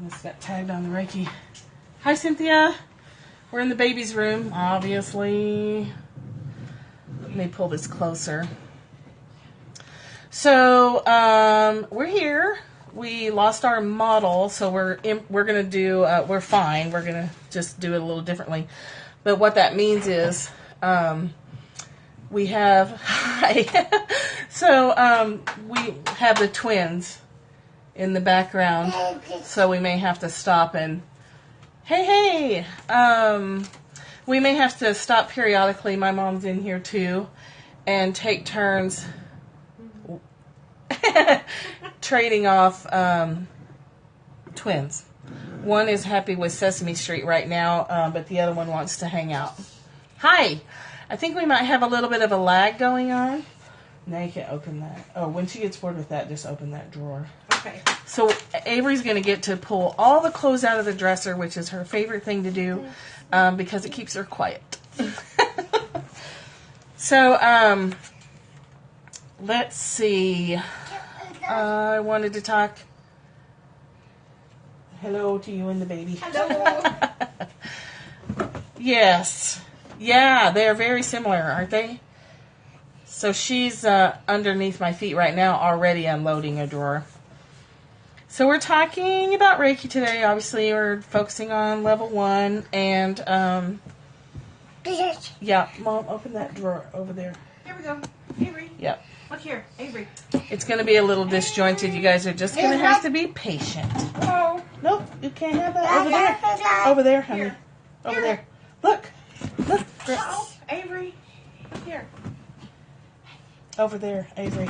This got tagged on the Reiki. Hi, Cynthia. We're in the baby's room, obviously. Let me pull this closer. So, we're here. We lost our model, so we're going to do, we're fine. We're going to just do it a little differently. But what that means is, we have, so, we have the twins in the background, so we may have to stop and, hey, we may have to stop periodically. My mom's in here too, and take turns trading off twins. One is happy with Sesame Street right now, but the other one wants to hang out. Hi! I think we might have a little bit of a lag going on. Now you can open that. Oh, when she gets bored with that, just open that drawer. Okay. So Avery's going to get to pull all the clothes out of the dresser, which is her favorite thing to do, because it keeps her quiet. So, let's see. I wanted to talk. Hello to you and the baby. Hello. Yes. Yeah, they're very similar, aren't they? So she's underneath my feet right now, already unloading a drawer. So we're talking about Reiki today. Obviously, we're focusing on level 1. And, yeah, Mom, open that drawer over there. Here we go. Avery. Yep. Look here. Avery. It's going to be a little disjointed. You guys are just going to have to be patient. Oh. Nope, you can't have that. Over there. Over there, honey. Here. Over Here. there. Look. Look. Oh, Avery. Look here. Over there, Avery.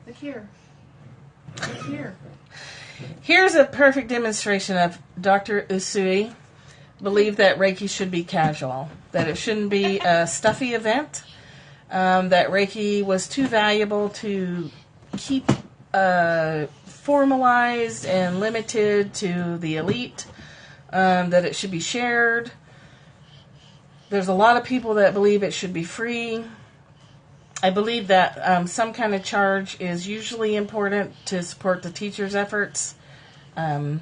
Look here. Look here. Here's a perfect demonstration of Dr. Usui believed that Reiki should be casual, that it shouldn't be a stuffy event, that Reiki was too valuable to keep formalized and limited to the elite, that it should be shared. There's a lot of people that believe it should be free. I believe that some kind of charge is usually important to support the teacher's efforts, but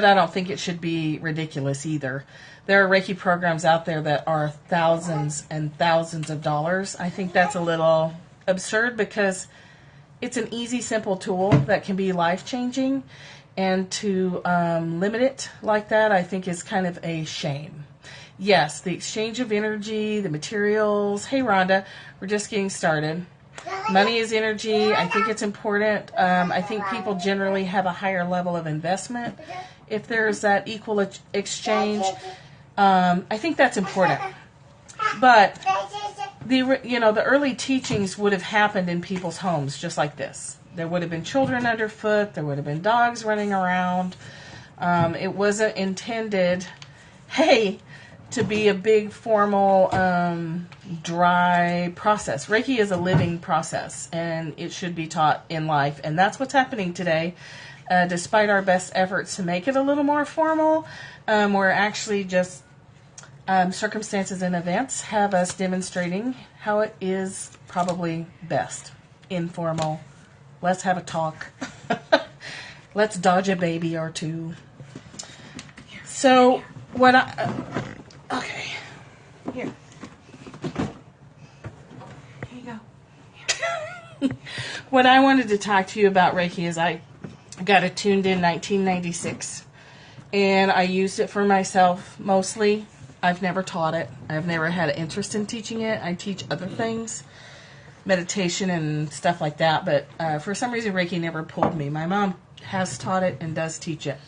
I don't think it should be ridiculous either. There are Reiki programs out there that are thousands and thousands of dollars. I think that's a little absurd because it's an easy, simple tool that can be life-changing, and to limit it like that, I think is kind of a shame. Yes, the exchange of energy, the materials. Hey, Rhonda, we're just getting started. Money is energy. I think it's important. I think people generally have a higher level of investment if there's that equal exchange. I think that's important. But the early teachings would have happened in people's homes just like this. There would have been children underfoot. There would have been dogs running around. It wasn't intended, to be a big, formal, dry process. Reiki is a living process, and it should be taught in life. And that's what's happening today. Despite our best efforts to make it a little more formal, we're actually just circumstances and events have us demonstrating how it is probably best. Informal. Let's have a talk. Let's dodge a baby or two. So, okay. Here. Here you go. What I wanted to talk to you about Reiki is I got attuned in 1996, and I used it for myself mostly. I've never taught it. I've never had an interest in teaching it. I teach other things, meditation and stuff like that, but for some reason Reiki never pulled me. My mom has taught it and does teach it.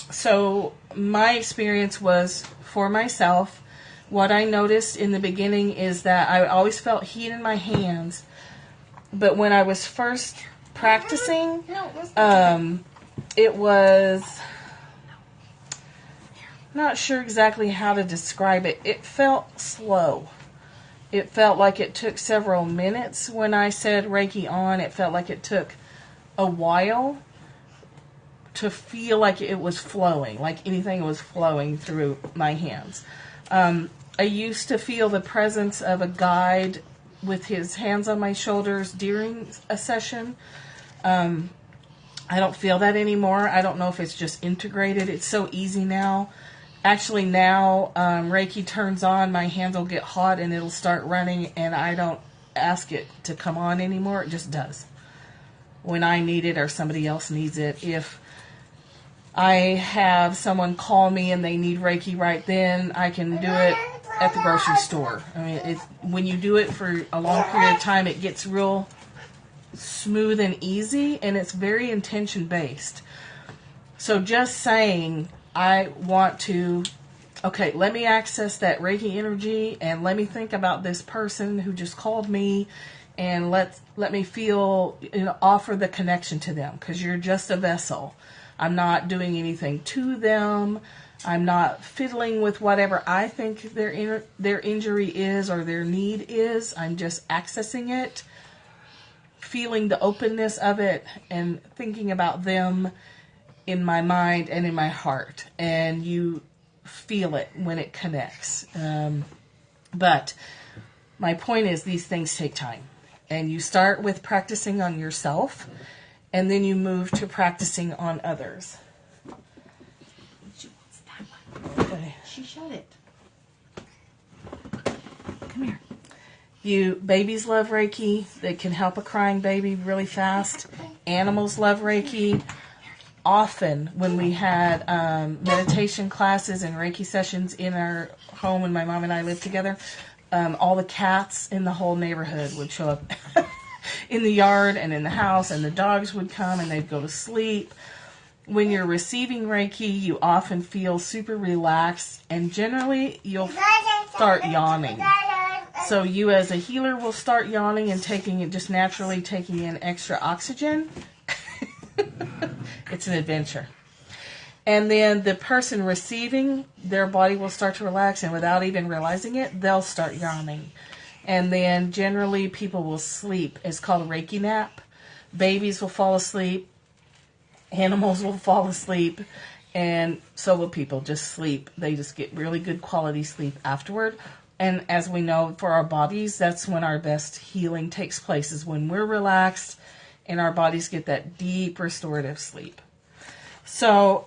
So my experience was for myself. What I noticed in the beginning is that I always felt heat in my hands, but when I was first practicing, it was, not sure exactly how to describe it. It felt slow. It felt like it took several minutes. When I said Reiki on, it felt like it took a while to feel like it was flowing, like anything was flowing through my hands. I used to feel the presence of a guide with his hands on my shoulders during a session. I don't feel that anymore. I don't know if it's just integrated. It's so easy now. Actually, now Reiki turns on, my hands will get hot and it'll start running, and I don't ask it to come on anymore. It just does when I need it or somebody else needs it. If I have someone call me and they need Reiki right then, I can do it at the grocery store. I mean, when you do it for a long period of time, it gets real smooth and easy, and it's very intention based. So just saying, I want to, okay, let me access that Reiki energy and let me think about this person who just called me, and let me feel, offer the connection to them, because you're just a vessel. I'm not doing anything to them. I'm not fiddling with whatever I think their injury is or their need is. I'm just accessing it, feeling the openness of it, and thinking about them in my mind and in my heart. And you feel it when it connects. But my point is, these things take time. And you start with practicing on yourself, and then you move to practicing on others. She wants that one. Okay. She shut it. Come here. Babies love Reiki. They can help a crying baby really fast. Animals love Reiki. Often when we had meditation classes and Reiki sessions in our home when my mom and I lived together, all the cats in the whole neighborhood would show up in the yard and in the house, and the dogs would come and they'd go to sleep. When you're receiving Reiki, you often feel super relaxed, and generally you'll start yawning. So you as a healer will start yawning and just naturally taking in extra oxygen. It's an adventure. And then the person receiving, their body will start to relax, and without even realizing it, they'll start yawning. And then generally people will sleep. It's called a Reiki nap. Babies will fall asleep. Animals will fall asleep. And so will people. Just sleep. They just get really good quality sleep afterward. And as we know, for our bodies, that's when our best healing takes place, is when we're relaxed and our bodies get that deep restorative sleep. So,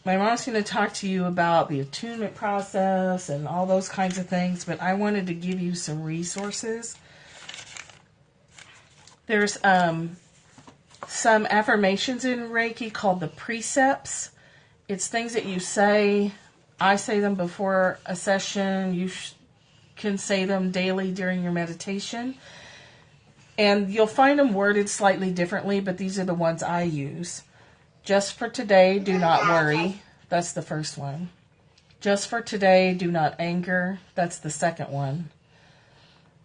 my mom's going to talk to you about the attunement process and all those kinds of things, but I wanted to give you some resources. There's some affirmations in Reiki called the Precepts. It's things that you say. I say them before a session. You can say them daily during your meditation. And you'll find them worded slightly differently, but these are the ones I use. Just for today, do not worry. That's the first one. Just for today, do not anger. That's the second one.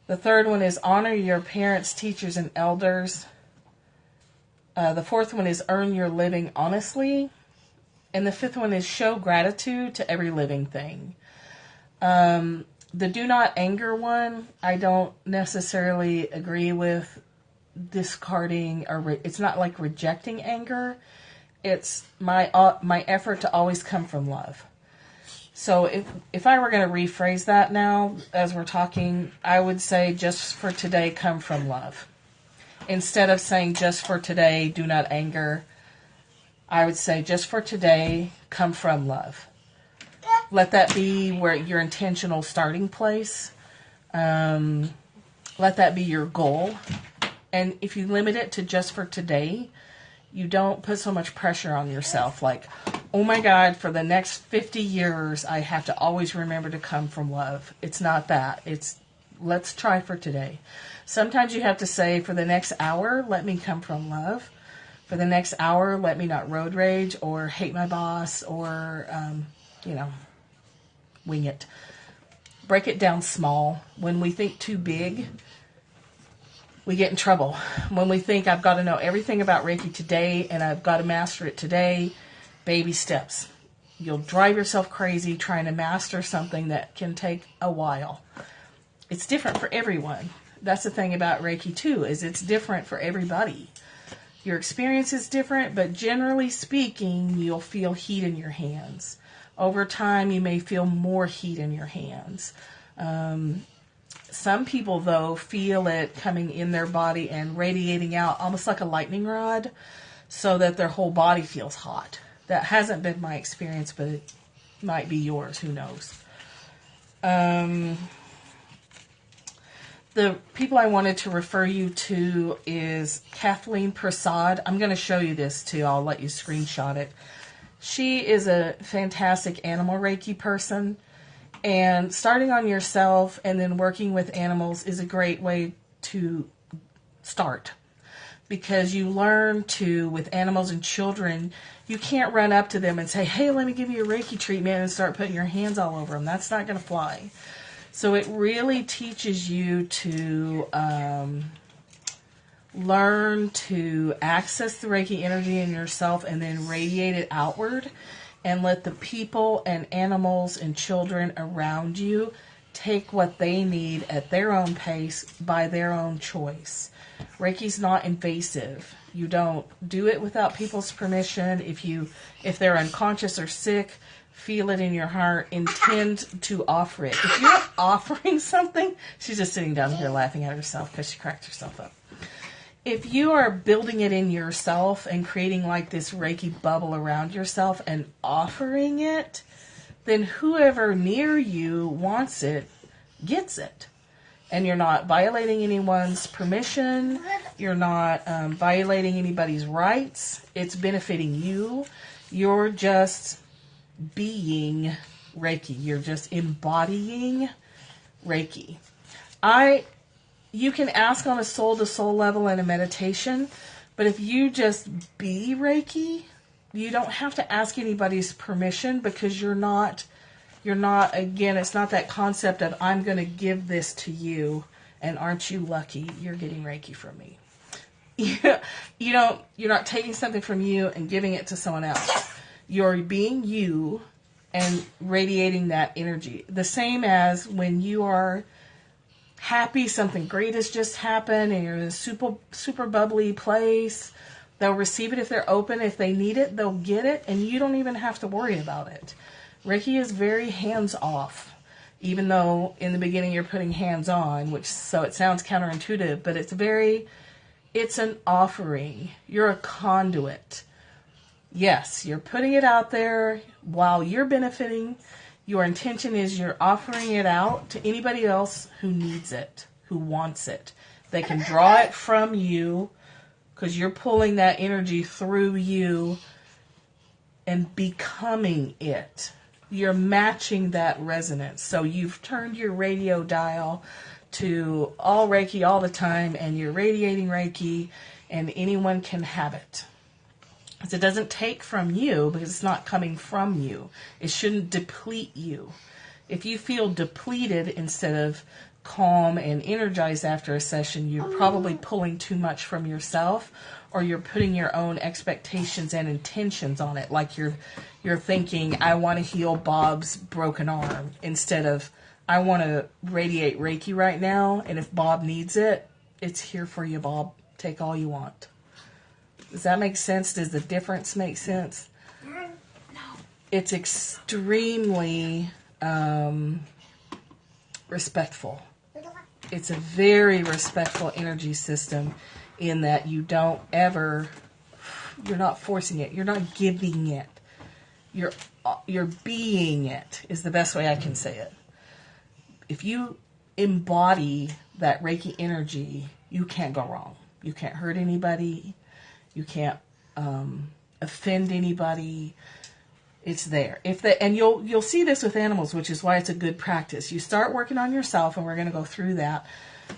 The third one is honor your parents, teachers, and elders. The fourth one is earn your living honestly. And the fifth one is show gratitude to every living thing. The do not anger one, I don't necessarily agree with discarding, or it's not like rejecting anger. It's my effort to always come from love. So if I were going to rephrase that now as we're talking, I would say just for today, come from love. Instead of saying just for today, do not anger, I would say just for today, come from love. Let that be where your intentional starting place. Let that be your goal. And if you limit it to just for today, you don't put so much pressure on yourself. Like, oh my God, for the next 50 years, I have to always remember to come from love. It's not that. It's let's try for today. Sometimes you have to say, for the next hour, let me come from love. For the next hour, let me not road rage or hate my boss or, wing it. Break it down small. When we think too big, we get in trouble. When we think I've got to know everything about Reiki today and I've got to master it today, baby steps. You'll drive yourself crazy trying to master something that can take a while. It's different for everyone. That's the thing about Reiki too, is it's different for everybody. Your experience is different, but generally speaking, you'll feel heat in your hands. Over time, you may feel more heat in your hands. Some people, though, feel it coming in their body and radiating out almost like a lightning rod. so that their whole body feels hot. That hasn't been my experience, but it might be yours. Who knows? The people I wanted to refer you to is Kathleen Prasad. I'm going to show you this too. I'll let you screenshot it. She is a fantastic animal Reiki person. And starting on yourself and then working with animals is a great way to start. Because you learn to, with animals and children, you can't run up to them and say, hey, let me give you a Reiki treatment and start putting your hands all over them. That's not going to fly. So it really teaches you to learn to access the Reiki energy in yourself and then radiate it outward and let the people and animals and children around you take what they need at their own pace by their own choice. Reiki's not invasive. You don't do it without people's permission. If they're unconscious or sick, feel it in your heart, intend to offer it. If you're offering something, she's just sitting down here laughing at herself because she cracked herself up. If you are building it in yourself and creating like this Reiki bubble around yourself and offering it, then whoever near you wants it, gets it. And you're not violating anyone's permission. You're not violating anybody's rights. It's benefiting you. You're just being Reiki. You're just embodying Reiki. You can ask on a soul-to-soul level in a meditation, but if you just be Reiki, you don't have to ask anybody's permission because you're not, again, it's not that concept of I'm going to give this to you and aren't you lucky you're getting Reiki from me. You're not taking something from you and giving it to someone else. You're being you and radiating that energy. The same as when you are happy, something great has just happened and you're in a super bubbly place. They'll receive it if they're open. If they need it, they'll get it, and you don't even have to worry about it. Reiki is very hands-off, even though in the beginning you're putting hands on, so it sounds counterintuitive, but it's an offering. You're a conduit. Yes, you're putting it out there while you're benefiting. Your intention is you're offering it out to anybody else who needs it, who wants it. They can draw it from you because you're pulling that energy through you and becoming it. You're matching that resonance. So you've turned your radio dial to all Reiki all the time and you're radiating Reiki and anyone can have it. It doesn't take from you because it's not coming from you. It shouldn't deplete you. If you feel depleted instead of calm and energized after a session, you're probably pulling too much from yourself or you're putting your own expectations and intentions on it. Like you're thinking, I want to heal Bob's broken arm instead of I want to radiate Reiki right now. And if Bob needs it, it's here for you, Bob. Take all you want. Does that make sense? Does the difference make sense? No. It's extremely respectful. It's a very respectful energy system in that you're not forcing it. You're not giving it. You're being it is the best way I can say it. If you embody that Reiki energy, you can't go wrong. You can't hurt anybody. You can't offend anybody. It's there. And you'll see this with animals, which is why it's a good practice. You start working on yourself, and we're going to go through that.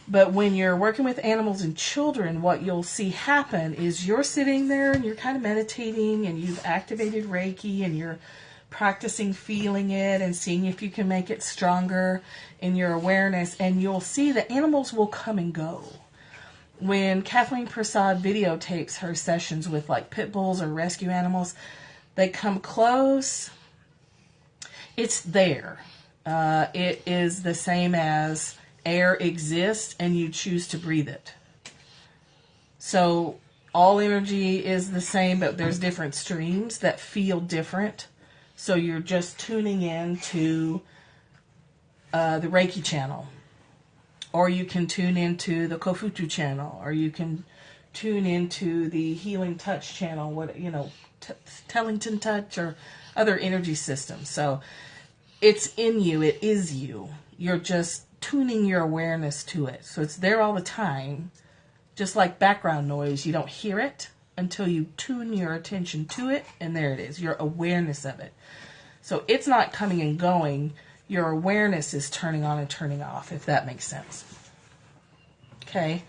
But when you're working with animals and children, what you'll see happen is you're sitting there and you're kind of meditating, and you've activated Reiki, and you're practicing feeling it and seeing if you can make it stronger in your awareness. And you'll see the animals will come and go. When Kathleen Prasad videotapes her sessions with like pit bulls or rescue animals, they come close. It's there. It is the same as air exists and you choose to breathe it. So all energy is the same, but there's different streams that feel different. So you're just tuning in to the Reiki channel. Or you can tune into the Kofutu channel, or you can tune into the healing touch channel, Tellington touch or other energy systems. So it's in you. It is you. You're just tuning your awareness to it. So it's there all the time. Just like background noise, you don't hear it until you tune your attention to it, and there it is, your awareness of it. So it's not coming and going. Your awareness is turning on and turning off, if that makes sense. Okay?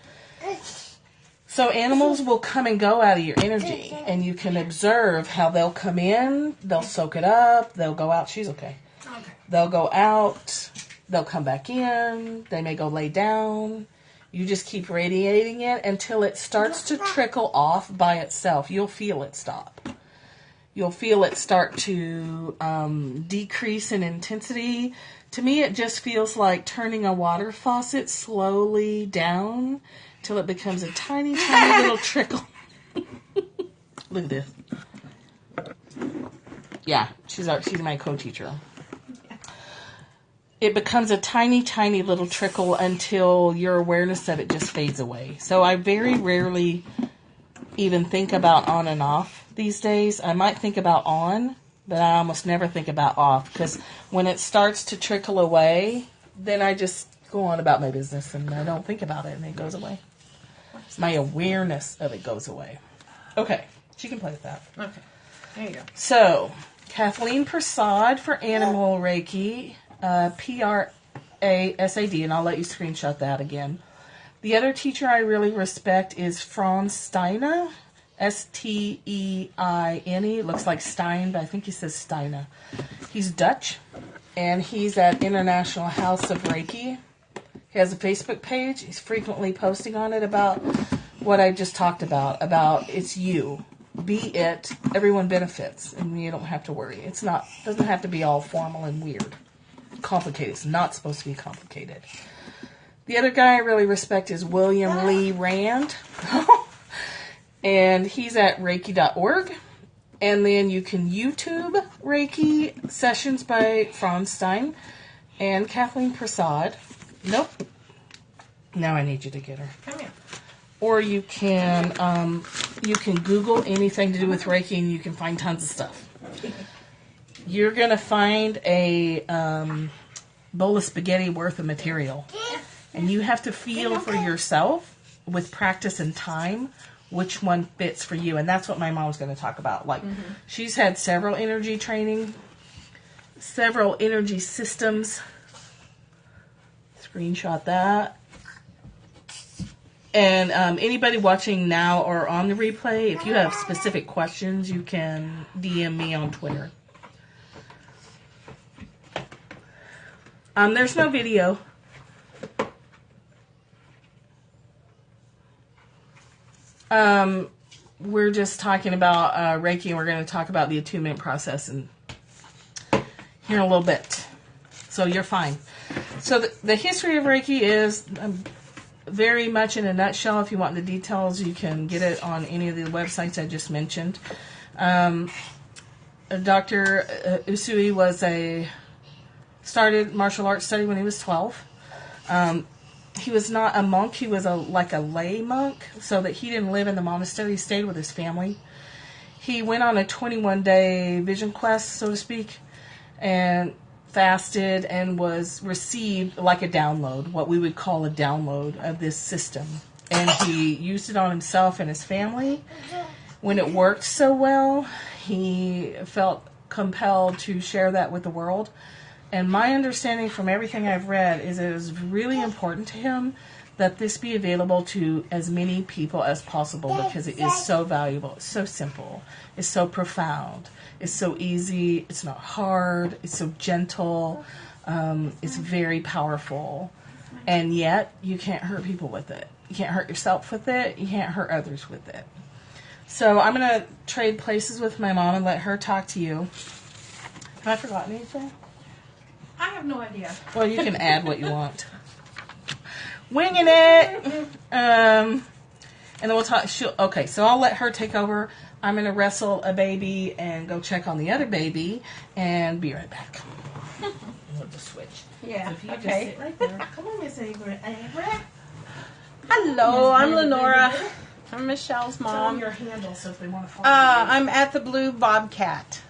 So animals will come and go out of your energy, and you can observe how they'll come in, they'll soak it up, they'll go out. She's okay. Okay. They'll go out, they'll come back in, they may go lay down. You just keep radiating it until it starts to trickle off by itself. You'll feel it stop. You'll feel it start to decrease in intensity. To me, it just feels like turning a water faucet slowly down till it becomes a tiny, tiny little trickle. Look at this. Yeah, she's my co-teacher. It becomes a tiny, tiny little trickle until your awareness of it just fades away. So I very rarely even think about on and off these days. I might think about on, but I almost never think about off, because when it starts to trickle away, then I just go on about my business and I don't think about it and it goes away. My awareness of it goes away. Okay, she can play with that. Okay, there you go. So, Kathleen Prasad for Animal Reiki. Prasad, and I'll let you screenshot that again. The other teacher I really respect is Franz Steiner, Steine. It looks like Stein, but I think he says Steiner. He's Dutch, and he's at International House of Reiki. He has a Facebook page. He's frequently posting on it about what I just talked about it's you. Be it. Everyone benefits, and you don't have to worry. Doesn't have to be all formal and weird. Complicated. It's not supposed to be complicated. The other guy I really respect is William Lee Rand. And he's at Reiki.org. And then you can YouTube Reiki sessions by Franz Stein and Kathleen Prasad. Nope. Now I need you to get her. Come here. Or you can Google anything to do with Reiki and you can find tons of stuff. You're going to find a bowl of spaghetti worth of material. And you have to feel for yourself, with practice and time, which one fits for you. And that's what my mom's going to talk about. Like, she's had several energy training, several energy systems. Screenshot that. And anybody watching now or on the replay, if you have specific questions, you can DM me on Twitter. There's no video. We're just talking about Reiki, and we're going to talk about the attunement process here in a little bit. So you're fine. So the history of Reiki is very much in a nutshell. If you want the details, you can get it on any of the websites I just mentioned. Dr. Usui started martial arts study when he was 12. He was not a monk. He was like a lay monk, so that he didn't live in the monastery. He stayed with his family. He went on a 21-day vision quest, so to speak, and fasted and was received like a download, what we would call a download of this system. And he used it on himself and his family. When it worked so well, he felt compelled to share that with the world. And my understanding from everything I've read is it is really important to him that this be available to as many people as possible, because it is so valuable. It's so simple. It's so profound. It's so easy. It's not hard. It's so gentle. It's very powerful. And yet, you can't hurt people with it. You can't hurt yourself with it. You can't hurt others with it. So I'm going to trade places with my mom and let her talk to you. Have I forgotten anything? I have no idea. Well, you can add what you want. Winging it. And then we'll talk. Okay, so I'll let her take over. I'm going to wrestle a baby and go check on the other baby and be right back. We'll just switch. Yeah, So if you okay. just sit right there. Come on, Miss Avery. Hello, I'm Lenora. I'm Michelle's Tell them mom. your handle so if they want to follow I'm at the Blue Bobcat.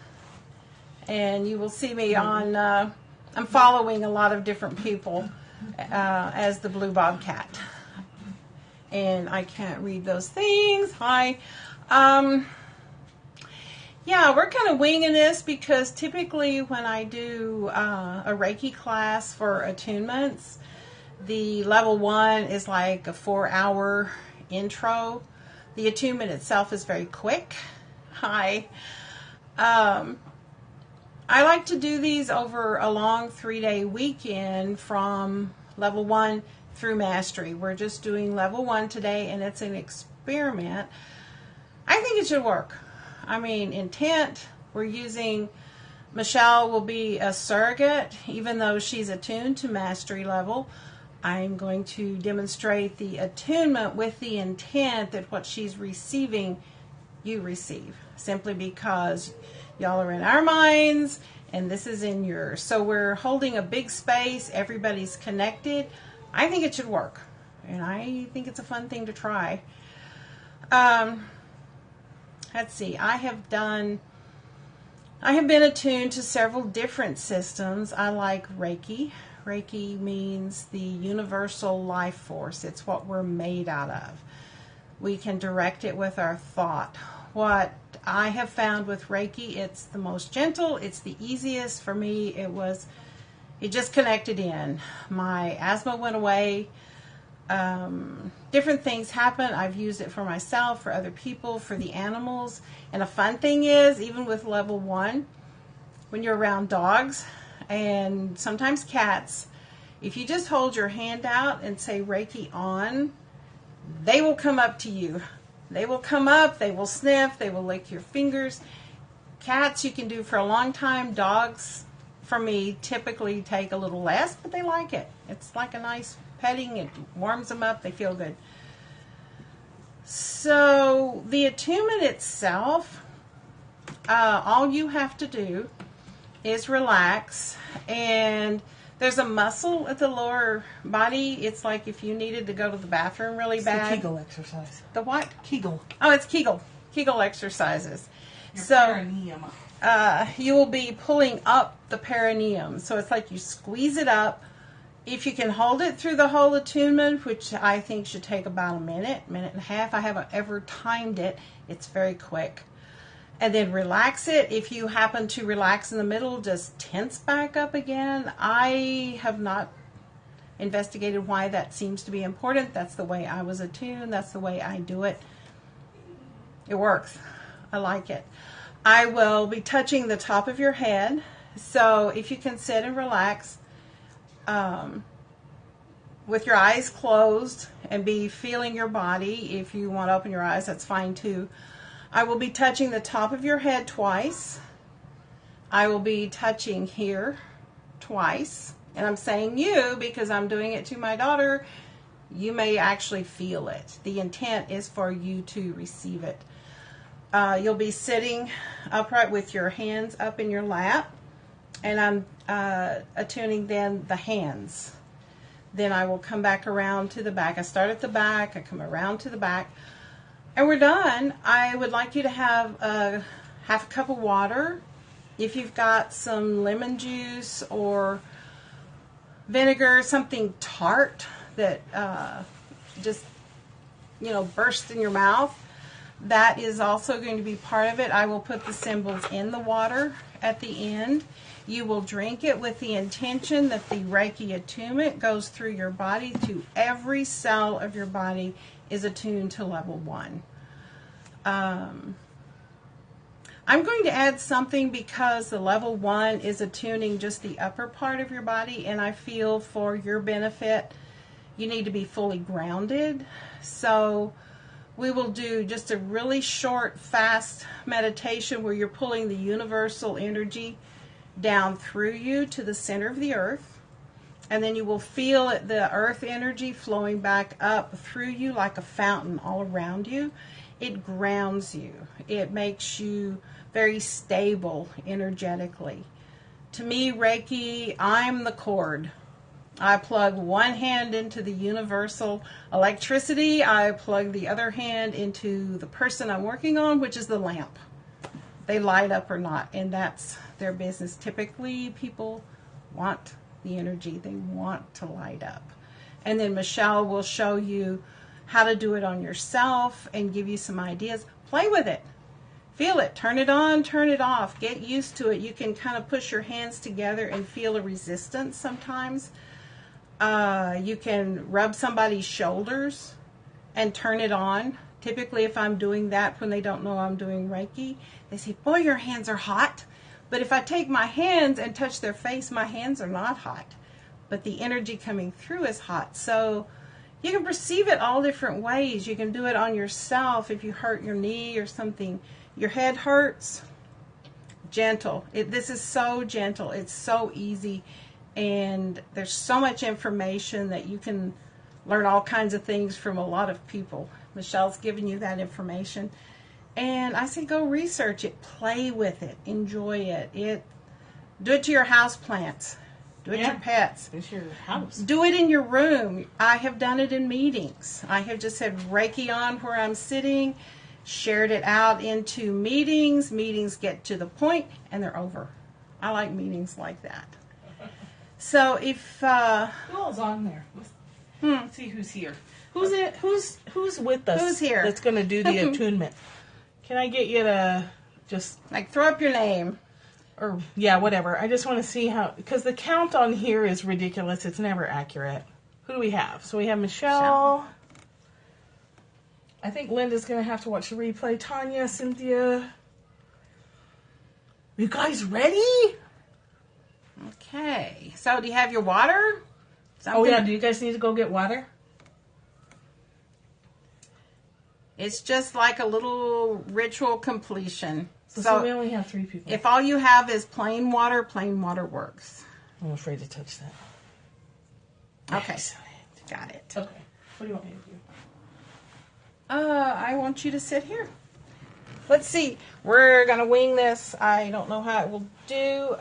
And you will see me on, I'm following a lot of different people as the Blue Bobcat. And I can't read those things. Hi. Yeah, we're kind of winging this because typically when I do a Reiki class for attunements, the level 1 is like a 4-hour intro. The attunement itself is very quick. Hi. I like to do these over a long 3-day weekend from level 1 through mastery. We're just doing level 1 today, and it's an experiment. I think it should work. I mean, intent, we're using, Michelle will be a surrogate, even though she's attuned to mastery level. I'm going to demonstrate the attunement with the intent that what she's receiving, you receive, simply because y'all are in our minds and this is in yours. So we're holding a big space, everybody's connected. I think it should work, and I think it's a fun thing to try. Let's see, I have been attuned to several different systems. I like Reiki. Reiki means the universal life force. It's what we're made out of. We can direct it with our thought. What I have found with Reiki, it's the most gentle, it's the easiest for me. It just connected in. My asthma went away. Different things happen. I've used it for myself, for other people, for the animals. And a fun thing is, even with level 1, when you're around dogs and sometimes cats, if you just hold your hand out and say Reiki on, they will come up to you. They will come up, they will sniff, they will lick your fingers. Cats you can do for a long time. Dogs, for me, typically take a little less, but they like it. It's like a nice petting. It warms them up. They feel good. So the attunement itself, all you have to do is relax, and there's a muscle at the lower body. It's like if you needed to go to the bathroom really bad. The Kegel exercise. The what? Kegel. Oh, it's Kegel. Kegel exercises. Your perineum. You will be pulling up the perineum. So it's like you squeeze it up. If you can hold it through the whole attunement, which I think should take about a minute and a half. I haven't ever timed it. It's very quick. And then relax it. If you happen to relax in the middle, just tense back up again. I have not investigated why that seems to be important. That's the way I was attuned. That's the way I do it. It works. I like it. I will be touching the top of your head. So if you can sit and relax with your eyes closed and be feeling your body. If you want to open your eyes, that's fine too. I will be touching the top of your head twice. I will be touching here twice. And I'm saying you because I'm doing it to my daughter. You may actually feel it. The intent is for you to receive it. You'll be sitting upright with your hands up in your lap. And I'm attuning then the hands. Then I will come back around to the back. I start at the back. I come around to the back. And we're done. I would like you to have half a cup of water. If you've got some lemon juice or vinegar, something tart that just, bursts in your mouth, that is also going to be part of it. I will put the symbols in the water at the end. You will drink it with the intention that the Reiki attunement goes through your body to every cell of your body is attuned to level 1. I'm going to add something because the level 1 is attuning just the upper part of your body, and I feel for your benefit you need to be fully grounded. So we will do just a really short, fast meditation where you're pulling the universal energy down through you to the center of the earth. And then you will feel the earth energy flowing back up through you like a fountain all around you. It grounds you. It makes you very stable energetically. To me, Reiki, I'm the cord. I plug one hand into the universal electricity. I plug the other hand into the person I'm working on, which is the lamp. They light up or not, and that's their business. Typically, people want the energy. They want to light up. And then Michelle will show you how to do it on yourself and give you some ideas. Play with it. Feel it. Turn it on, turn it off. Get used to it. You can kind of push your hands together and feel a resistance sometimes. You can rub somebody's shoulders and turn it on. Typically, if I'm doing that when they don't know I'm doing Reiki, they say, boy, your hands are hot. But if I take my hands and touch their face, my hands are not hot. But the energy coming through is hot. So you can perceive it all different ways. You can do it on yourself if you hurt your knee or something. Your head hurts. Gentle. This is so gentle. It's so easy. And there's so much information that you can learn all kinds of things from a lot of people. Michelle's giving you that information. And I say go research it. Play with it. Enjoy it. Do it to your house plants. Do it to your pets. It's your house. Do it in your room. I have done it in meetings. I have just had Reiki on where I'm sitting, shared it out into meetings. Meetings get to the point and they're over. I like meetings like that. So if Who all's on there? Let's see who's here. Who's with us? Who's here? That's going to do the attunement. Can I get you to just like throw up your name. or yeah, whatever. I just want to see how, because the count on here is ridiculous. It's never accurate. Who do we have? So we have Michelle. I think Linda's going to have to watch the replay. Tanya, Cynthia. You guys ready? Okay. So do you have your water? Oh yeah, do you guys need to go get water? It's just like a little ritual completion. So we only have 3 people. If all you have is plain water works. I'm afraid to touch that. Okay. Got it. Okay. What do you want me to do? I want you to sit here. Let's see. We're going to wing this. I don't know how it will do.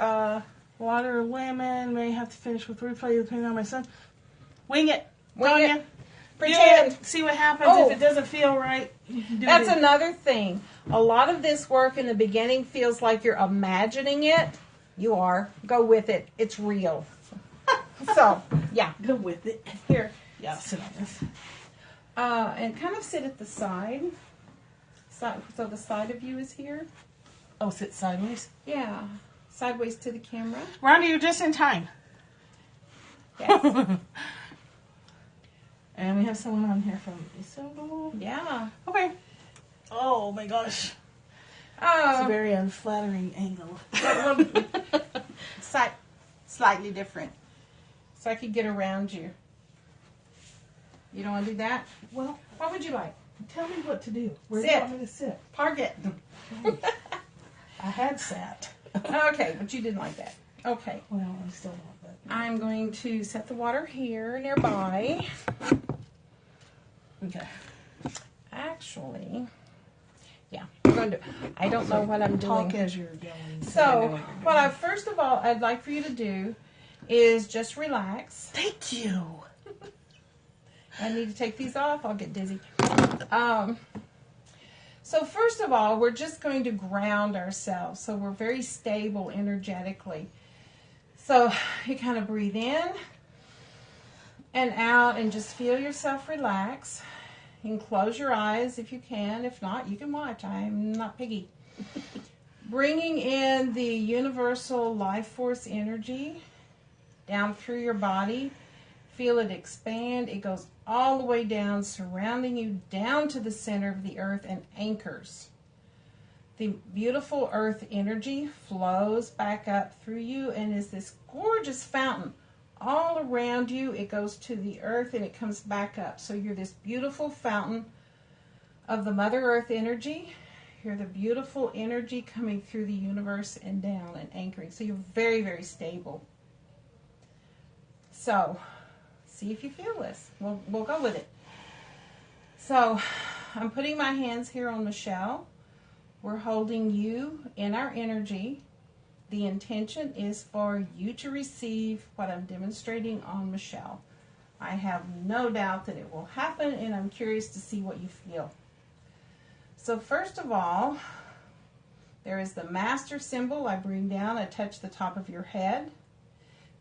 Water, lemon, may have to finish with replay depending on my son. Wing it. Wing Tanya. it. Pretend. See what happens. Oh. If it doesn't feel right, you can do That's it. another thing. A lot of this work in the beginning feels like you're imagining it. You are. Go with it. It's real. So, yeah. Go with it. Here. Yeah, sit on this. And kind of sit at the side. So the side of you is here. Oh, sit sideways. Yeah. Sideways to the camera. Rhonda, you're just in time. Yes. And we have someone on here from Isobel. Yeah. Okay. Oh my gosh. It's a Oh, very unflattering angle. slightly different. So I could get around you. You don't want to do that? Well, What would you like? tell me what to do. Where do Sit. you want me to sit? Park it. I had sat. Okay, but you didn't like that. Okay. Well, I still don't, but I'm going to set the water here nearby. okay. Actually, yeah, I'm going to. I don't know what I'm doing. Talk as you're going. So, first of all, I'd like for you to do is just relax. Thank you. I need to take these off. I'll get dizzy. So first of all, we're just going to ground ourselves. So we're very stable energetically. So you kind of breathe in and out and just feel yourself relax. You can close your eyes if you can. If not, you can watch. I'm not piggy. Bringing in the universal life force energy down through your body. Feel it expand. It goes all the way down, surrounding you down to the center of the earth and anchors. The beautiful earth energy flows back up through you and is this gorgeous fountain all around you. It goes to the earth and it comes back up. So you're this beautiful fountain of the Mother Earth energy. You're the beautiful energy coming through the universe and down and anchoring. So you're very, very stable. So see if you feel this. We'll go with it. So I'm putting my hands here on Michelle. We're holding you in our energy. The intention is for you to receive what I'm demonstrating on Michelle. I have no doubt that it will happen, and I'm curious to see what you feel. So first of all, there is the master symbol. I bring down, I touch the top of your head.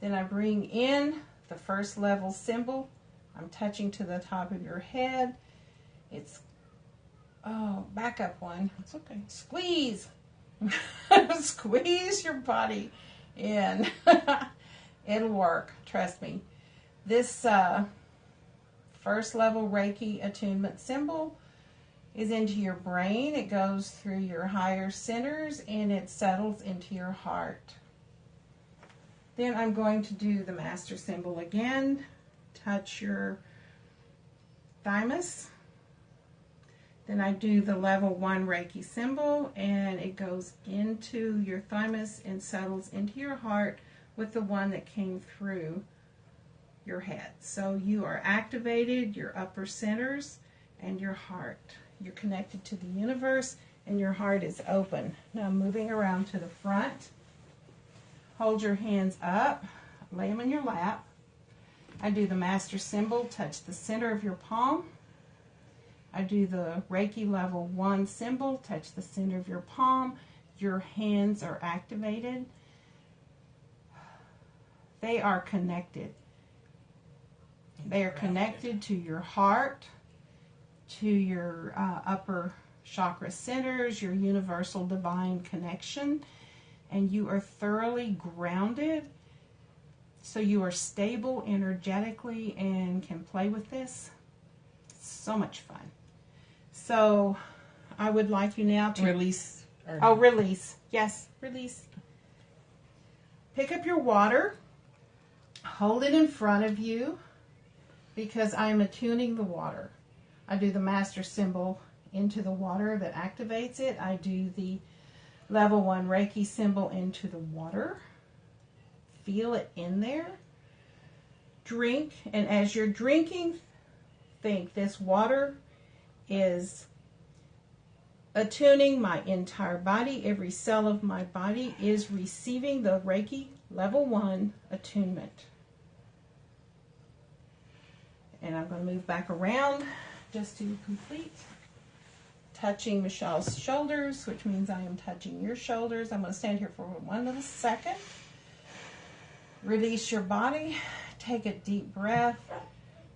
Then I bring in the first level symbol. I'm touching to the top of your head. It's, oh, back up one. It's okay. Squeeze. Squeeze your body in. It'll work, trust me. This first level Reiki attunement symbol is into your brain. It goes through your higher centers and it settles into your heart. Then I'm going to do the master symbol again. Touch your thymus. Then I do the level 1 Reiki symbol, and it goes into your thymus and settles into your heart with the one that came through your head. So you are activated, your upper centers, and your heart. You're connected to the universe, and your heart is open. Now moving around to the front. Hold your hands up, lay them in your lap. I do the master symbol, touch the center of your palm. I do the Reiki level 1 symbol, touch the center of your palm. Your hands are activated. They are connected. They are connected to your heart, to your upper chakra centers, your universal divine connection, and you are thoroughly grounded. So you are stable energetically and can play with this. It's so much fun. So I would like you now to Release. release. Yes, release. Pick up your water. Hold it in front of you because I am attuning the water. I do the master symbol into the water that activates it. I do the level 1 Reiki symbol into the water. Feel it in there. Drink, and as you're drinking, think this water is attuning my entire body. Every cell of my body is receiving the Reiki level 1 attunement. And I'm going to move back around just to complete. Touching Michelle's shoulders, which means I am touching your shoulders. I'm going to stand here for one little second. Release your body. Take a deep breath.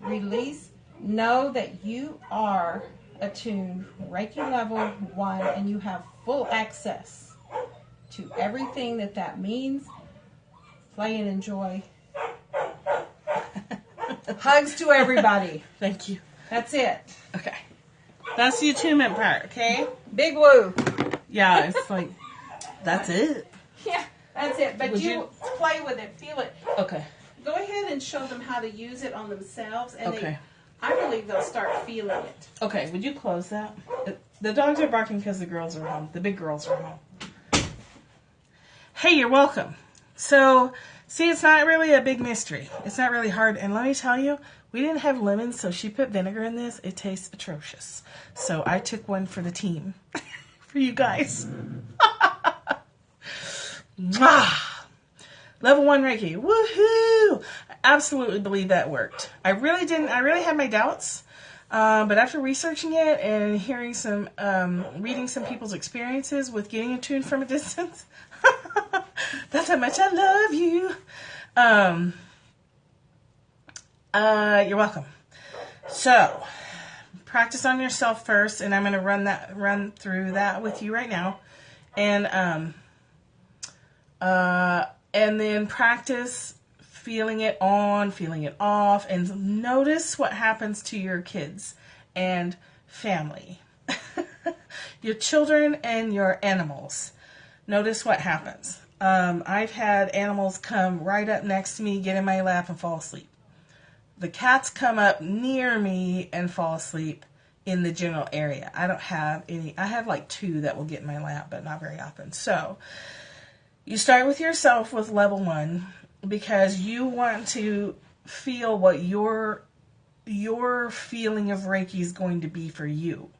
Release. Know that you are attuned Reiki level 1 and you have full access to everything that means. Play and enjoy. Hugs to everybody. Thank you. That's it. Okay. That's the attunement part, okay? Big woo. Yeah, it's like, that's it. Yeah, that's it. But Would you you- play with it. Feel it. Okay. Go ahead and show them how to use it on themselves. And Okay. I believe they'll start feeling it. Okay, would you close that? The dogs are barking because the girls are home. The big girls are home. Hey, you're welcome. So, see, it's not really a big mystery. It's not really hard. And let me tell you, we didn't have lemons, so she put vinegar in this. It tastes atrocious. So I took one for the team. For you guys. Mwah! Level 1 Reiki. Woohoo! I absolutely believe that worked. I really didn't. I really had my doubts. But after researching it and hearing some, reading some people's experiences with getting attuned from a distance, that's how much I love you. You're welcome. So, practice on yourself first, and I'm going to run through that with you right now, and then practice feeling it on, feeling it off, and notice what happens to your kids and family, your children and your animals. Notice what happens. I've had animals come right up next to me, get in my lap, and fall asleep. The cats come up near me and fall asleep in the general area. I don't have any. I have like 2 that will get in my lap, but not very often. So you start with yourself with level 1 because you want to feel what your feeling of Reiki is going to be for you.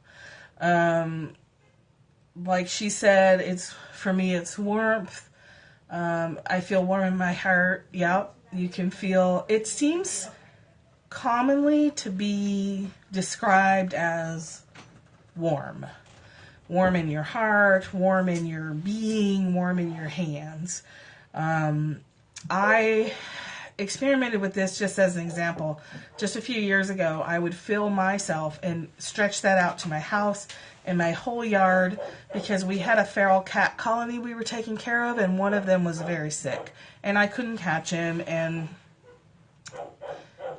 Like she said, for me, it's warmth, I feel warm in my heart. Yep, you can feel, it seems commonly to be described as warm. Warm in your heart, warm in your being, warm in your hands. I experimented with this just as an example. Just a few years ago, I would fill myself and stretch that out to my house and my whole yard because we had a feral cat colony we were taking care of, and one of them was very sick. And I couldn't catch him, and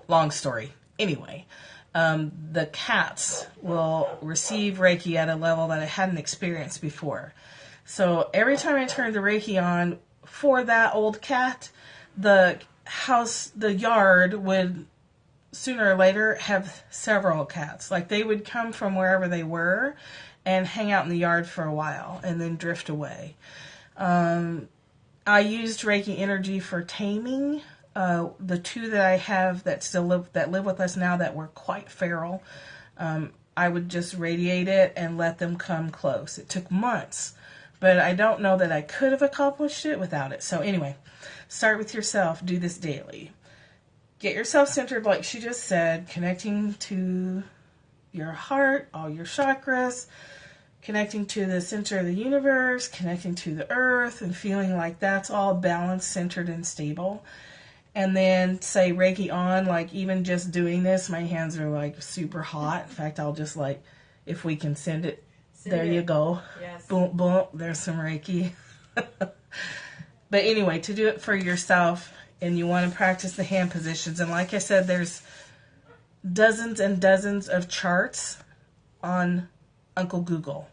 long story. Anyway, the cats will receive Reiki at a level that I hadn't experienced before. So every time I turned the Reiki on for that old cat, the yard would sooner or later have several cats. Like, they would come from wherever they were and hang out in the yard for a while and then drift away. I used Reiki energy for taming. The two that I have that still live with us now that were quite feral, I would just radiate it and let them come close. It took months, but I don't know that I could have accomplished it without it. So anyway, start with yourself. Do this daily. Get yourself centered, like she just said, connecting to your heart, all your chakras, connecting to the center of the universe, connecting to the earth, and feeling like that's all balanced, centered, and stable. And then say Reiki on, like even just doing this, my hands are like super hot. In fact, I'll just like, if we can send it, there you go. Yes. Boom, boom, there's some Reiki. But anyway, to do it for yourself, and you want to practice the hand positions. And like I said, there's dozens and dozens of charts on Uncle Google.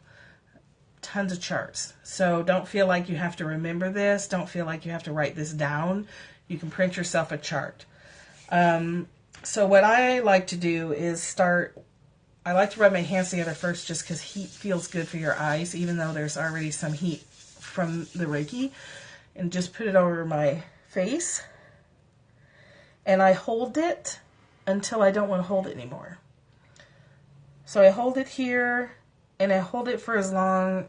Tons of charts. So don't feel like you have to remember this. Don't feel like you have to write this down. You can print yourself a chart. So what I like to do is I like to rub my hands together first just because heat feels good for your eyes, even though there's already some heat from the Reiki. And just put it over my face. And I hold it until I don't want to hold it anymore. So I hold it here, and I hold it for as long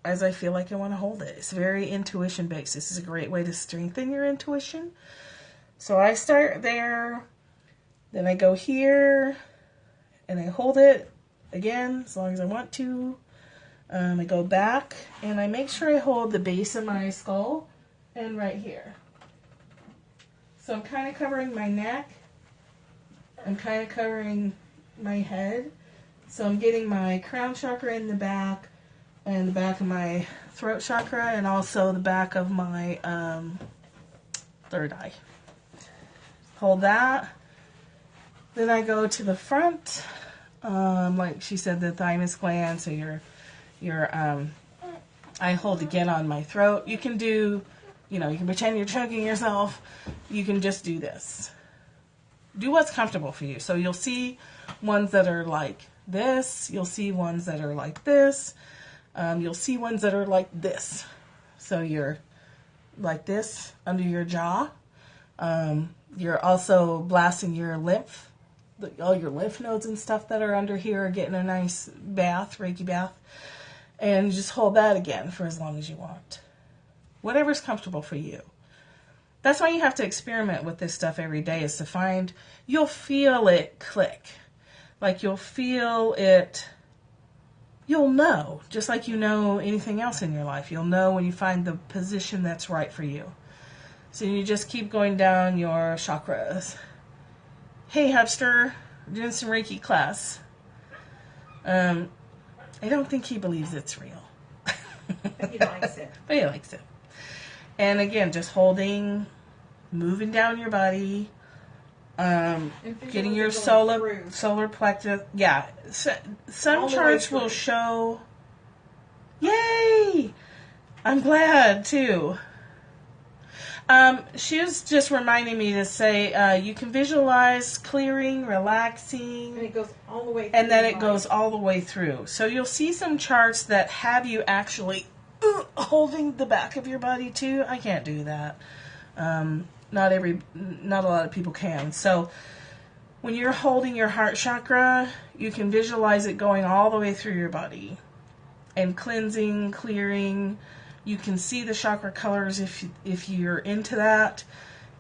as I feel like I want to hold it. It's very intuition based. This is a great way to strengthen your intuition. So I start there, then I go here, and I hold it again as long as I want to. I go back, and I make sure I hold the base of my skull and right here. So I'm kind of covering my neck. I'm kind of covering my head. So I'm getting my crown chakra in the back, and the back of my throat chakra, and also the back of my third eye. Hold that. Then I go to the front, like she said, the thymus gland. So I hold again on my throat. You can do, you can pretend you're choking yourself. You can just do this. Do what's comfortable for you. So you'll see ones that are like this. You'll see ones that are like this. You'll see ones that are like this. So you're like this under your jaw. You're also blasting your lymph. All your lymph nodes and stuff that are under here are getting a nice bath, Reiki bath. And you just hold that again for as long as you want. Whatever's comfortable for you. That's why you have to experiment with this stuff every day, is to find, you'll feel it click. Like you'll feel it, you'll know, just like you know anything else in your life. You'll know when you find the position that's right for you. So you just keep going down your chakras. Hey, Hubster, we're doing some Reiki class. I don't think he believes it's real. But he likes it. But he likes it. And again, just holding, moving down your body, getting your solar plexus. Yeah, some charts will show. Yay! I'm glad too. She was just reminding me to say you can visualize clearing, relaxing, And it goes all the way through. and then it goes all the way through. So you'll see some charts that have you actually holding the back of your body too. I can't do that. Not a lot of people can. So when you're holding your heart chakra, you can visualize it going all the way through your body and cleansing, clearing, You can see the chakra colors if you're into that.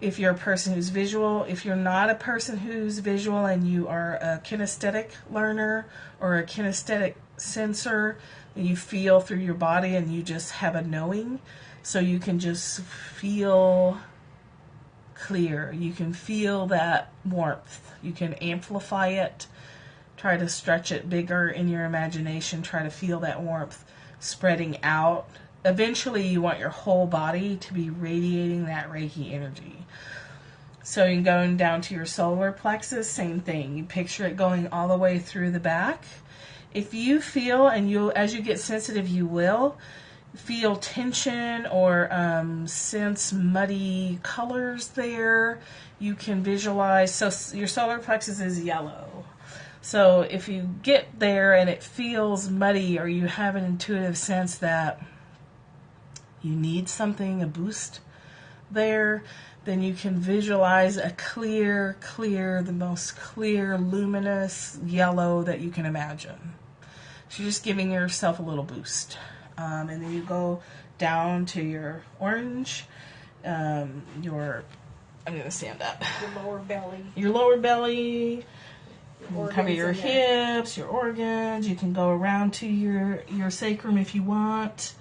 If you're a person who's visual, if you're not a person who's visual and you are a kinesthetic learner or a kinesthetic sensor, and you feel through your body and you just have a knowing, so you can just feel clear. You can feel that warmth. You can amplify it. Try to stretch it bigger in your imagination. Try to feel that warmth spreading out. Eventually, you want your whole body to be radiating that Reiki energy. So you're going down to your solar plexus, same thing. You picture it going all the way through the back. If you feel, and as you get sensitive, you will feel tension or sense muddy colors there, you can visualize. So your solar plexus is yellow. So if you get there and it feels muddy, or you have an intuitive sense that you need something, a boost there, then you can visualize a clear, the most clear, luminous yellow that you can imagine. So you're just giving yourself a little boost. And then you go down to your orange, I'm going to stand up. Your lower belly. Your lower belly. Organs Cover your in there. hips, your organs. You can go around to your sacrum if you want.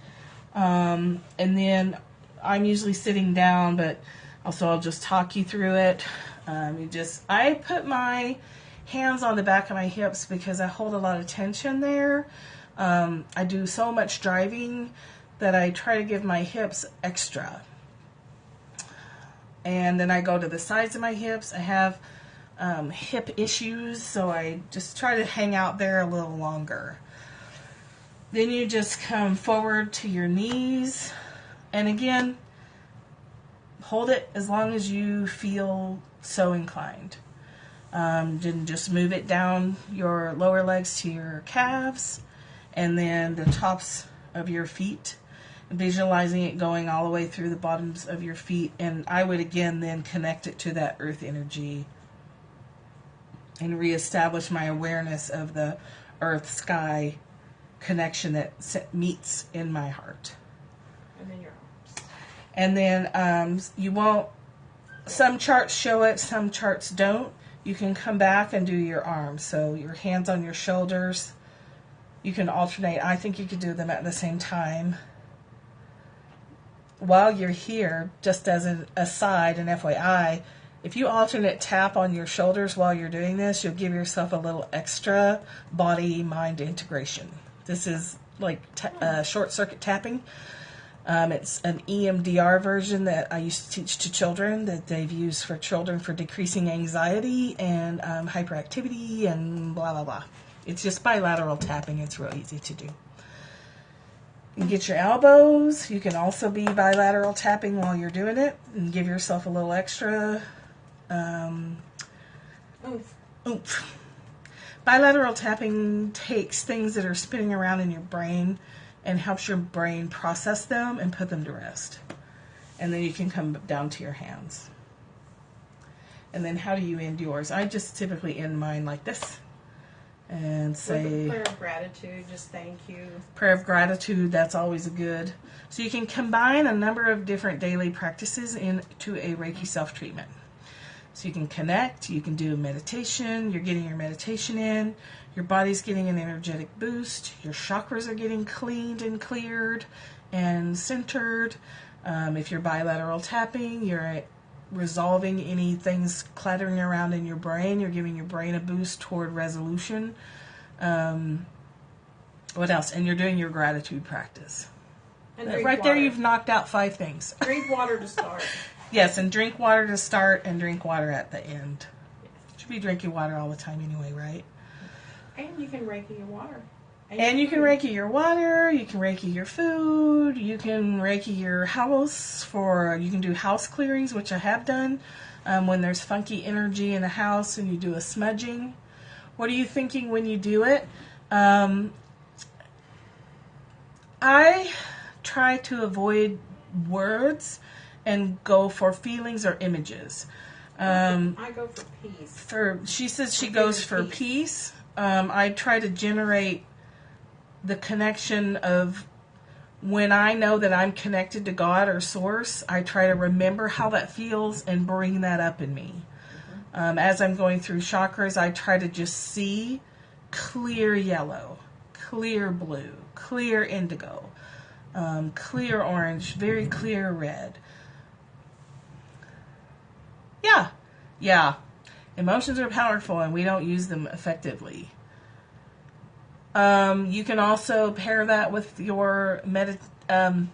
And then I'm usually sitting down, but also I'll just talk you through it. I put my hands on the back of my hips because I hold a lot of tension there. I do so much driving that I try to give my hips extra. And then I go to the sides of my hips. I have hip issues, so I just try to hang out there a little longer. Then you just come forward to your knees, and again, hold it as long as you feel so inclined. Then just move it down your lower legs to your calves, and then the tops of your feet, visualizing it going all the way through the bottoms of your feet. And I would again then connect it to that earth energy and reestablish my awareness of the earth-sky connection that meets in my heart. And then your arms. And then you won't, some charts show it, some charts don't. You can come back and do your arms. So your hands on your shoulders. You can alternate. I think you could do them at the same time. While you're here, just as an aside, an FYI, if you alternate tap on your shoulders while you're doing this, you'll give yourself a little extra body-mind integration. This is like short circuit tapping. It's an EMDR version that I used to teach to children that they've used for children for decreasing anxiety and hyperactivity and blah, blah, blah. It's just bilateral tapping. It's real easy to do. You get your elbows. You can also be bilateral tapping while you're doing it and give yourself a little extra oomph. Bilateral tapping takes things that are spinning around in your brain and helps your brain process them and put them to rest. And then you can come down to your hands. And then how do you end yours? I just typically end mine like this. And say, with a prayer of gratitude, just thank you. Prayer of gratitude, that's always a good. So you can combine a number of different daily practices into a Reiki self-treatment. So you can connect, you can do a meditation, you're getting your meditation in, your body's getting an energetic boost, your chakras are getting cleaned and cleared and centered. If you're bilateral tapping, you're resolving any things clattering around in your brain. You're giving your brain a boost toward resolution. What else? And you're doing your gratitude practice. And Right drink there, water. you've knocked out 5 things. Drink water to start. Yes, and drink water to start and drink water at the end. Should be drinking water all the time anyway, right? And you can Reiki your water. And you can Reiki your water, you can Reiki your food, you can Reiki your house you can do house clearings, which I have done, when there's funky energy in the house and you do a smudging. What are you thinking when you do it? I try to avoid words and go for feelings or images. I go for peace. She says she goes for peace. I try to generate the connection of When I know that I'm connected to God or Source, I try to remember how that feels and bring that up in me. As I'm going through chakras, I try to just see clear yellow, clear blue, clear indigo, clear orange, very clear red. Yeah. Emotions are powerful and we don't use them effectively. You can also pair that with your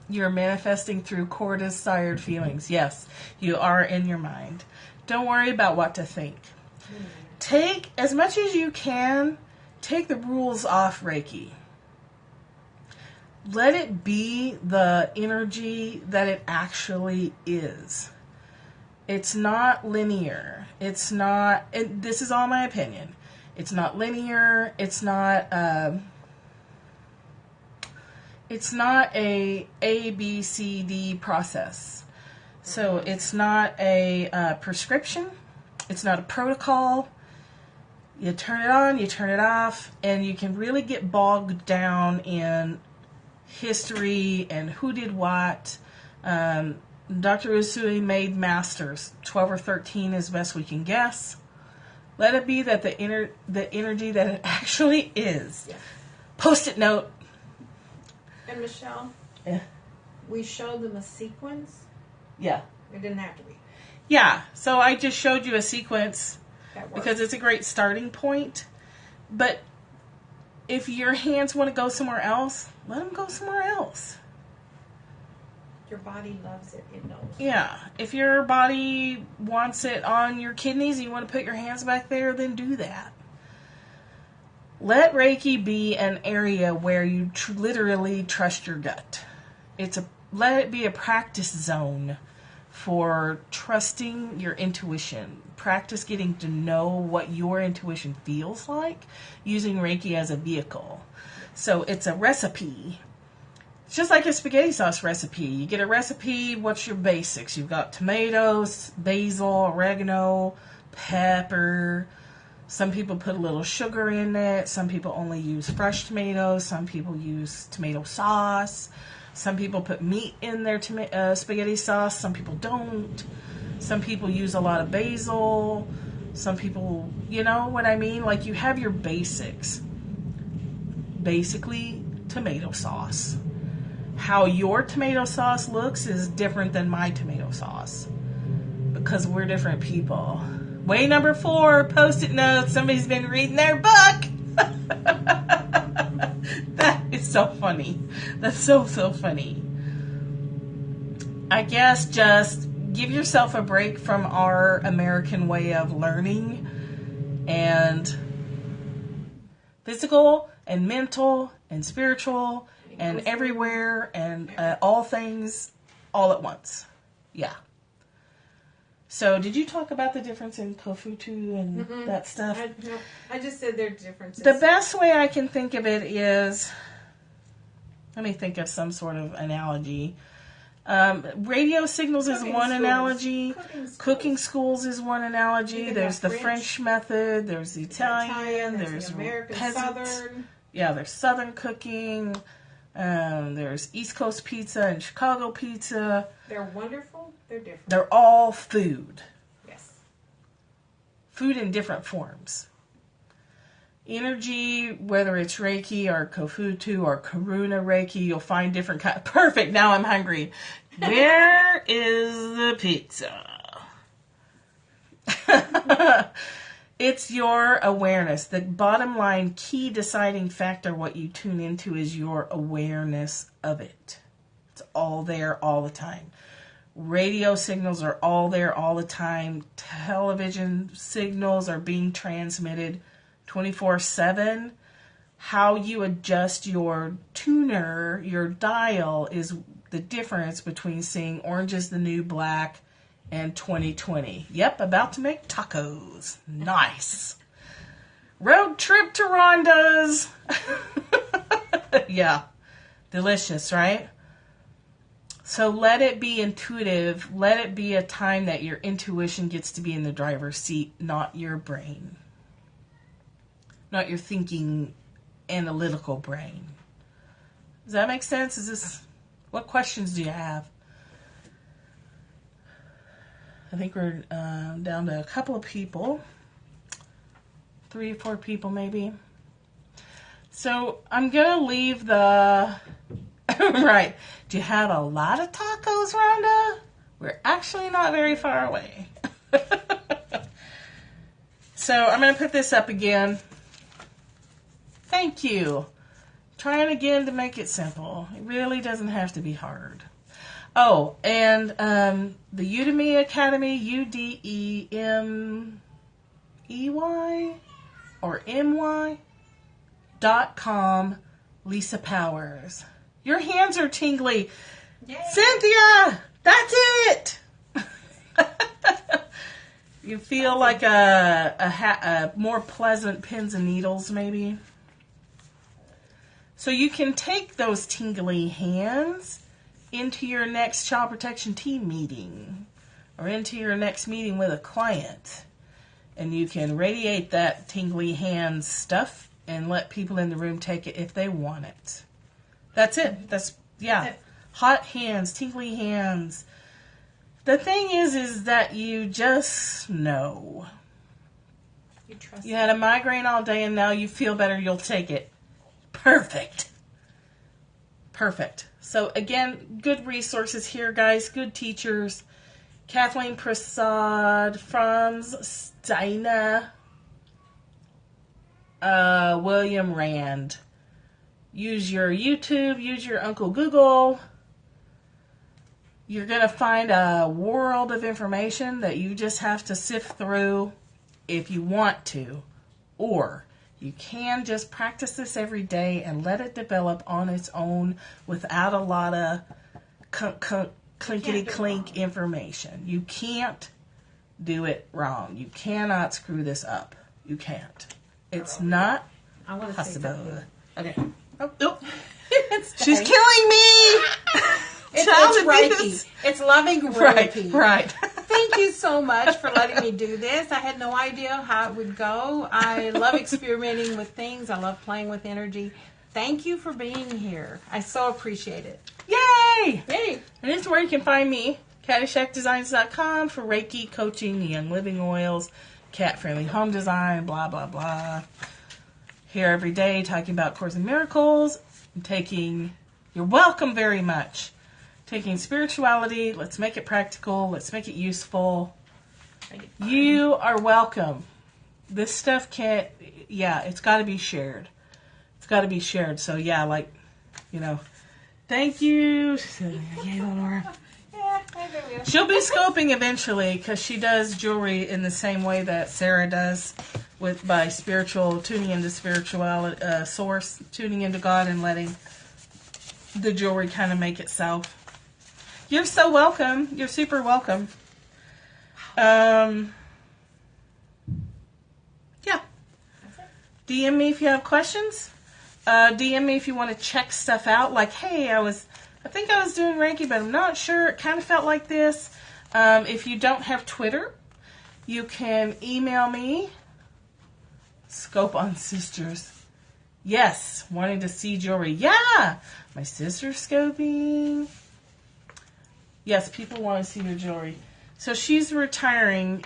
you're manifesting through core desired feelings. Yes, you are in your mind. Don't worry about what to think. Take, as much as you can, take the rules off Reiki. Let it be the energy that it actually is. It's not linear. It's not, and this is all my opinion. It's not linear. It's not a A, B, C, D process. So it's not a prescription. It's not a protocol. You turn it on, you turn it off, and you can really get bogged down in history and who did what. Dr. Usui made masters, 12 or 13 as best we can guess. Let it be that the energy that it actually is. Yeah. Post-it note. And Michelle, Yeah. we showed them a sequence. Yeah. It didn't have to be. Yeah. So I just showed you a sequence That works. because it's a great starting point. But if your hands want to go somewhere else, let them go somewhere else. Your body loves it. It knows. Yeah. If your body wants it on your kidneys and you want to put your hands back there, then do that. Let Reiki be an area where you literally trust your gut. Let it be a practice zone for trusting your intuition. Practice getting to know what your intuition feels like using Reiki as a vehicle. So it's a recipe. It's just like a spaghetti sauce recipe. You get a recipe, what's your basics? You've got tomatoes, basil, oregano, pepper. Some people put a little sugar in it. Some people only use fresh tomatoes. Some people use tomato sauce. Some people put meat in their spaghetti sauce. Some people don't. Some people use a lot of basil. Some people, you know what I mean? Like you have your basics. Basically, tomato sauce. How your tomato sauce looks is different than my tomato sauce. Because we're different people. Way number 4, post-it notes. Somebody's been reading their book. That is so funny. That's so funny. I guess just give yourself a break from our American way of learning. And physical and mental and spiritual and everywhere and all things all at once. Yeah. So, did you talk about the difference in Kofutu and that stuff? No, I just said there are differences. The best way I can think of it is, let me think of some sort of analogy. Radio signals is one analogy. Cooking schools is one analogy. There's the French method. There's the Italian. There's American peasants. Southern. Yeah, there's Southern cooking. There's East Coast pizza and Chicago pizza. They're wonderful. They're different. They're all food. Yes. Food in different forms. Energy, whether it's Reiki or Kofutu or Karuna Reiki, you'll find different kinds. Perfect. Now I'm hungry. Where is the pizza? It's your awareness. The bottom line, key deciding factor, what you tune into is your awareness of it. It's all there all the time. Radio signals are all there all the time. Television signals are being transmitted 24/7. How you adjust your tuner, your dial, is the difference between seeing orange is the new black and 2020. Yep, about to make tacos. Nice. Road trip to Rhonda's. Yeah. Delicious, right? So let it be intuitive. Let it be a time that your intuition gets to be in the driver's seat, not your brain. Not your thinking, analytical brain. Does that make sense? Is this... What questions do you have? I think we're down to a couple of people. 3 or 4 people maybe. So I'm going to leave the... Right. Do you have a lot of tacos, Rhonda? We're actually not very far away. So I'm going to put this up again. Thank you. Trying again to make it simple. It really doesn't have to be hard. Oh, and the Udemy Academy, UDEMEY or MY.com, Lisa Powers. Your hands are tingly. Yay. Cynthia, that's it. You feel like a more pleasant pins and needles, maybe. So you can take those tingly hands into your next child protection team meeting or into your next meeting with a client. And you can radiate that tingly hand stuff and let people in the room take it if they want it. That's it. Yeah. Hot hands, tingly hands. The thing is that you just know. You trust You had a migraine all day and now you feel better, you'll take it. Perfect. So again, good resources here, guys. Good teachers. Kathleen Prasad, Franz Steiner, William Rand. Use your YouTube, use your Uncle Google. You're going to find a world of information that you just have to sift through if you want to. Or you can just practice this every day and let it develop on its own without a lot of clinkety-clink information. You can't do it wrong. You cannot screw this up. You can't. It's not possible. Okay. Oh. She's killing me! It's Reiki. It's loving Reiki. Right. Thank you so much for letting me do this. I had no idea how it would go. I love experimenting with things. I love playing with energy. Thank you for being here. I so appreciate it. Yay! Yay! And this is where you can find me. CaddyshackDesigns.com for Reiki, coaching, Young Living Oils, cat-friendly home design, blah, blah, blah. Here every day talking about Course in Miracles. You're welcome very much. Taking spirituality, let's make it practical, let's make it useful. You are welcome. This stuff it's got to be shared. It's got to be shared. So thank you. Yay, Laura. She'll be scoping eventually because she does jewelry in the same way that Sarah does by spiritual, tuning into spirituality, source, tuning into God and letting the jewelry kind of make itself. You're so welcome. You're super welcome. Yeah. DM me if you have questions. DM me if you want to check stuff out. Like, hey, I think I was doing Reiki, but I'm not sure. It kind of felt like this. If you don't have Twitter, you can email me. Scope on Sisters. Yes, wanting to see jewelry. Yeah, my sister's scoping. Yes, people want to see your jewelry. So she's retiring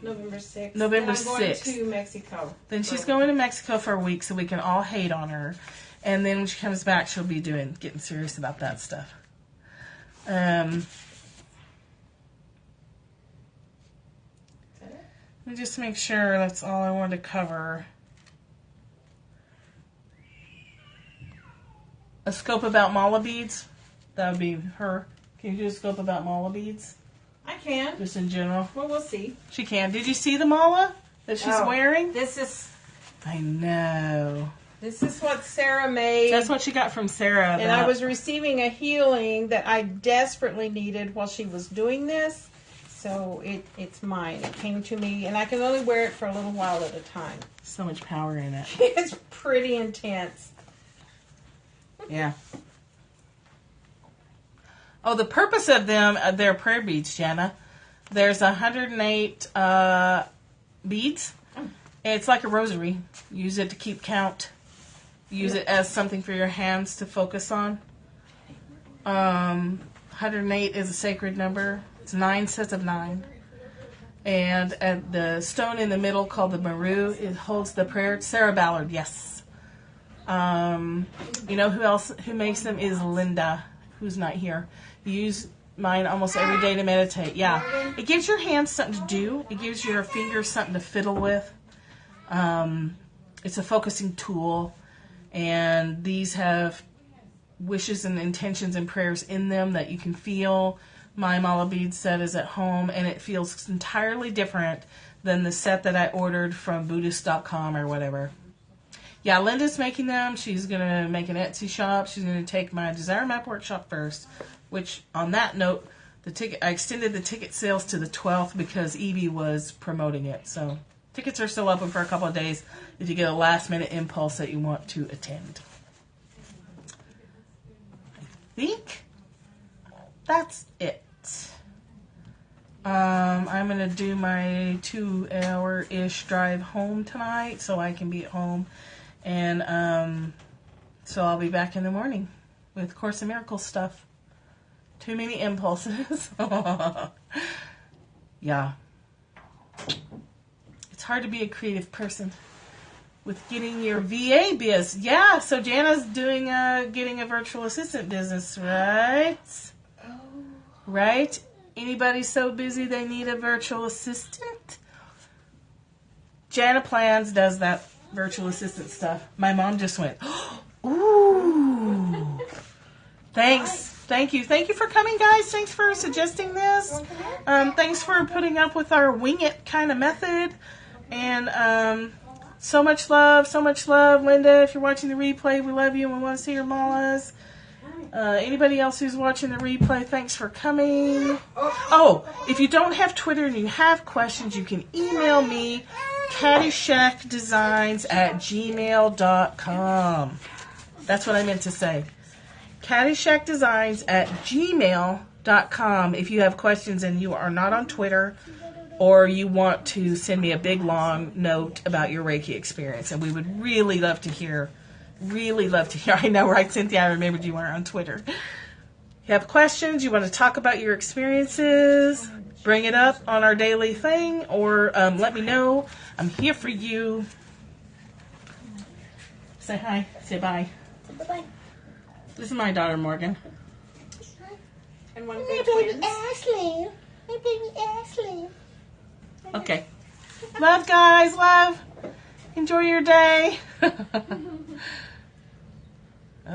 November 6th. November and I'm going 6th. to Mexico. Then she's going to Mexico for a week so we can all hate on her. And then when she comes back, she'll be getting serious about that stuff. Let me just make sure that's all I wanted to cover. A scope about mala beads. That would be her. Can you do a scope about mala beads? I can. Just in general. Well, we'll see. She can. Did you see the mala that she's wearing? This is I know. This is what Sarah made. That's what she got from Sarah. And I was receiving a healing that I desperately needed while she was doing this. So it's mine. It came to me, and I can only wear it for a little while at a time. So much power in it. It's pretty intense. Yeah. Oh, the purpose of them, they're prayer beads, Jana. There's 108 beads. It's like a rosary. Use it to keep count. Use it as something for your hands to focus on. 108 is a sacred number. It's 9 sets of 9. And at the stone in the middle called the Maru, it holds the prayer. Sarah Ballard, yes. You know who makes them is Linda, who's not here. You use mine almost every day to meditate. Yeah. It gives your hands something to do. It gives your fingers something to fiddle with. It's a focusing tool. And these have wishes and intentions and prayers in them that you can feel. My mala bead set is at home, and it feels entirely different than the set that I ordered from Buddhist.com or whatever. Yeah, Linda's making them. She's going to make an Etsy shop. She's going to take my Desire Map workshop first, which, on that note, I extended the ticket sales to the 12th because Evie was promoting it. So tickets are still open for a couple of days if you get a last-minute impulse that you want to attend. I think that's it. I'm going to do my 2-hour-ish drive home tonight so I can be at home. And so I'll be back in the morning with Course in Miracles stuff. Too many impulses. Yeah. It's hard to be a creative person with getting your VA biz. Yeah, so Jana's doing getting a virtual assistant business, right? Right? Anybody so busy they need a virtual assistant? Jana Plans does that virtual assistant stuff. My mom just went, ooh. Thanks. Thank you. Thank you for coming, guys. Thanks for suggesting this. Thanks for putting up with our wing it kind of method. And so much love, Linda. If you're watching the replay, we love you and we want to see your malas. Anybody else who's watching the replay, thanks for coming. Oh, if you don't have Twitter and you have questions, you can email me, caddyshackdesigns@gmail.com. That's what I meant to say. caddyshackdesigns@gmail.com if you have questions and you are not on Twitter or you want to send me a big, long note about your Reiki experience. And we would really love to hear. I know, right, Cynthia? I remembered you weren't on Twitter. You have questions, you want to talk about your experiences, bring it up on our daily thing, or let me know. I'm here for you. Say hi. Say bye. Bye-bye. This is my daughter, Morgan. And one of My the baby twins. Ashley. My baby Ashley. Okay. Love, guys. Love. Enjoy your day.